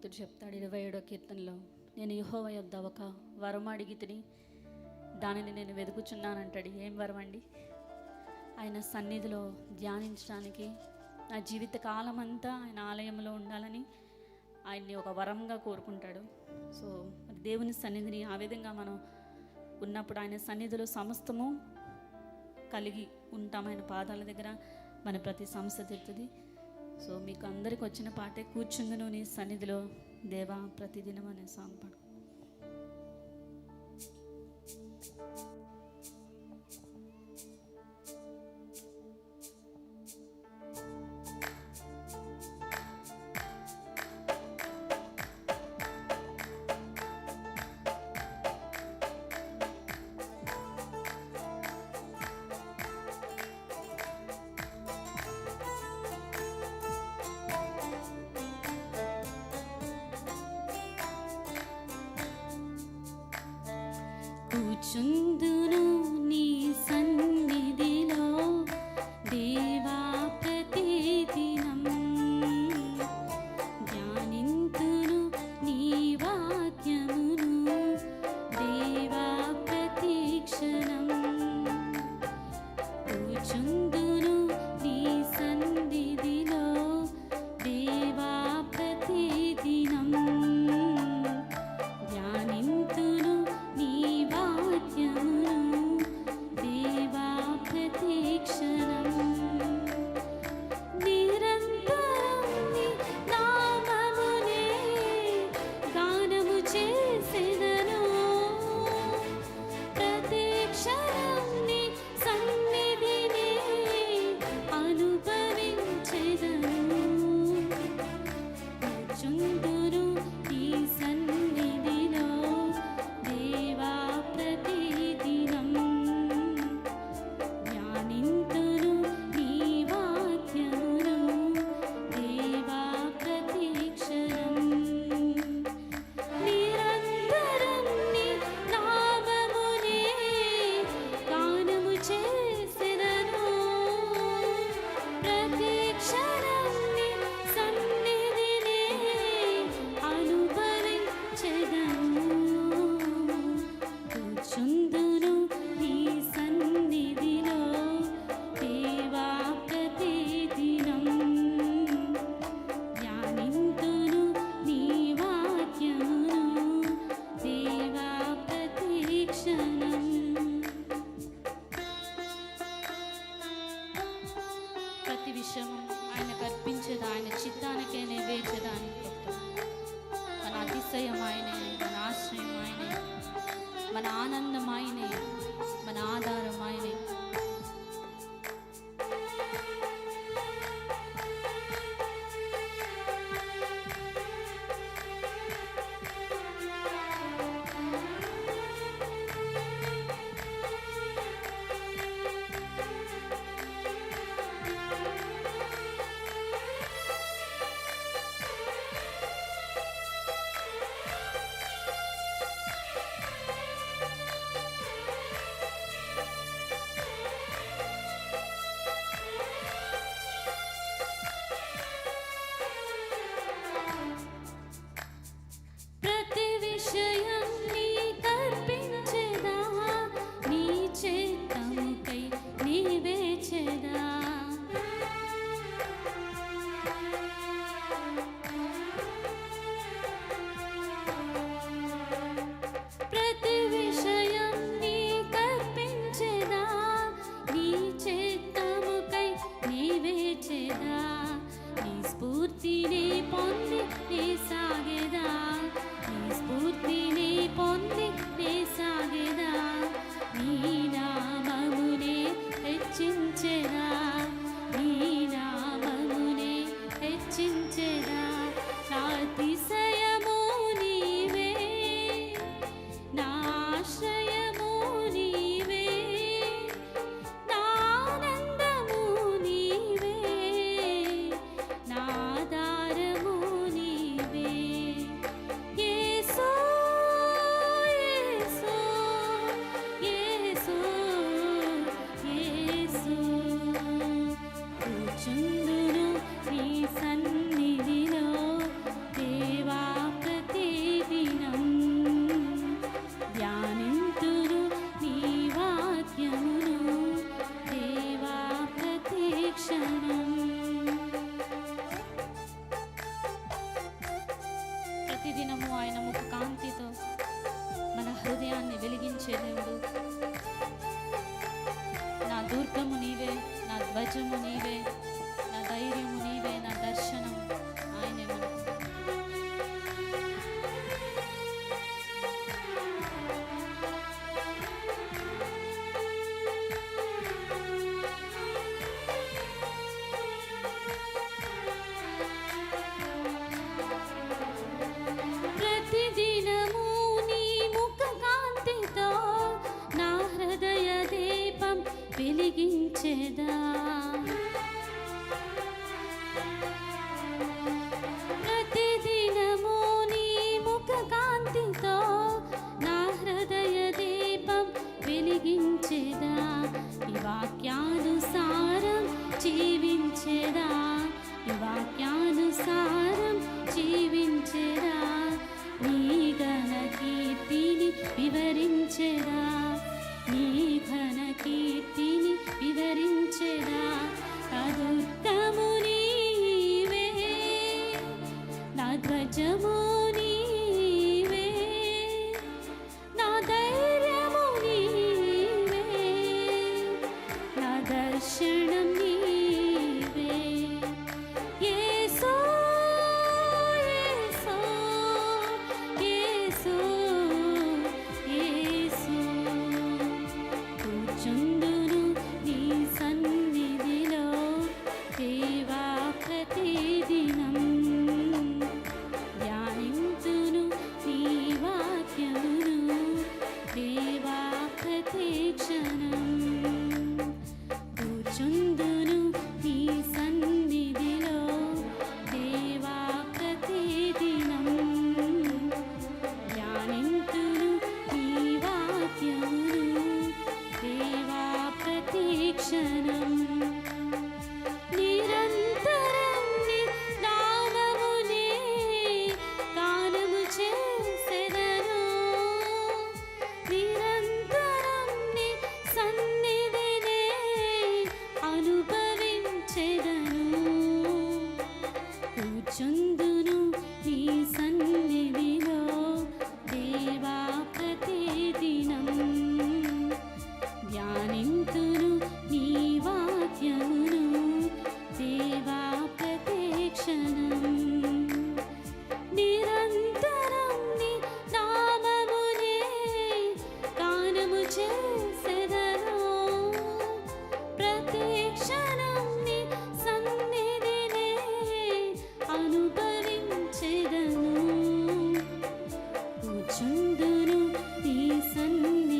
భక్తుడు చెప్తాడు 27వ కీర్తనలో, నేను యెహోవా యొద్ద ఒక వరం అడిగి తిని దానిని నేను వెతుకుచున్నానంటాడు. ఏం వరం అండి? ఆయన సన్నిధిలో ధ్యానించడానికి, నా జీవిత కాలం అంతా ఆయన ఆలయంలో ఉండాలని ఆయన్ని ఒక వరంగా కోరుకుంటాడు. సో మరి దేవుని సన్నిధిని ఆ విధంగా మనం ఉన్నప్పుడు ఆయన సన్నిధిలో సమస్తము కలిగి ఉంటాం. ఆయన పాదాల దగ్గర మన ప్రతి సమస్య తీరుతుంది. సో మీకు అందరికి వచ్చిన పాటే కూర్చుందును నీ సన్నిధిలో దేవా ప్రతిదినం అనే సాంగ్ పాడు. కూర్చుందును నీ సన్నిధిలో దేవా ప్రతిదినం, ధ్యానింతును నీ వాక్యమును దేవా ప్రతిక్షణం. కూర్చుందును నీ సన్నిధిలో దేవా ప్రతిదినం, ధ్యానింతును నీ వాక్యమును దేవా ప్రతిక్షణం. నిరంతరం నీ నామమునే గానము చేసెదను, ప్రతిక్షణం నీ సన్నిధిని అనుభవించెదను. కూర్చుందును నీ సన్నిధిలో దేవా ప్రతిదినం, ధ్యానింతును నీ వాక్యమును దేవా ప్రతిక్షణం. నిరంతరం నీ నామమునే గానము చేసెదను, ప్రతిక్షణం నీ సన్నిధిని అనుభవించెదను. కూర్చుందును నీ సన్నిధిలో దేవా ప్రతిదినం, ధ్యానింతును నీ వాక్యమును దేవా ప్రతిక్షణం. ప్రతి విషయం ఆయనకు అర్పించదా, ఆయన చిత్తానికే నెరవేర్చదా అని చెప్తాడు. మన అతిశయం ఆయనే, మన ఆశ్రయం ఆయనే, మన ఆనందం ఆయనే, మన ఆధారం ఆయనే. ప్రతిదినము ఆయన ముఖ కాంతితో మన హృదయాన్ని వెలిగించే దేవుడు. నా దుర్గము నీవే, నా ధ్వజము నీవే, నా ధైర్యము నీవే, నా దర్శనం ఆయనే మనకు. ప్రతిదినము నీ ముఖ కాంతితో నా హృదయ దీపం వెలిగించేదా. ప్రతిదినము నీ ముఖ కాంతితో నా హృదయ దీపం వెలిగించేదా. ఈ వాక్యానుసారం జీవించేదా, ఈ వాక్యానుసారం జీవించేదా. నీ ఘన కీర్తిని వివరించేదా, నీ ఘన కీర్తిని వివరించేదా. అదుర్గము నీవే, నా ధ్వజము నీవే, నా ధైర్యము నీవే, నా దర్శనం నీవే. యేసు యేసు యేసు యేసు. కూర్చుందును నీ సన్నిధిలో దేవా ప్రతిదినం, ధ్యానింతును నీ వాక్యమును దేవా ప్రతిక్షణం. కూర్చుందును నీ సన్నిధిలో దేవా ప్రతిదినం, ధ్యానింతును నీ వాక్యమును దేవా ప్రతిక్షణం. నిరంతరం నీ నామమునే గానము చేసెదను, నిరంతరం నీ సన్నిధినే అనుభవించెదను. కూర్చుందును నీ సన్నిధిలో దేవా ప్రతిదినం, ధ్యానింతును నీ వాక్యమును దేవా ప్రతిక్షణం. నిరంతరం నీ నామమునే గానము చేసెదను, ప్రతిక్షణం నీ సన్నిధినే అనుభవించెదను. కూర్చుందును నీ సన్నిధిలో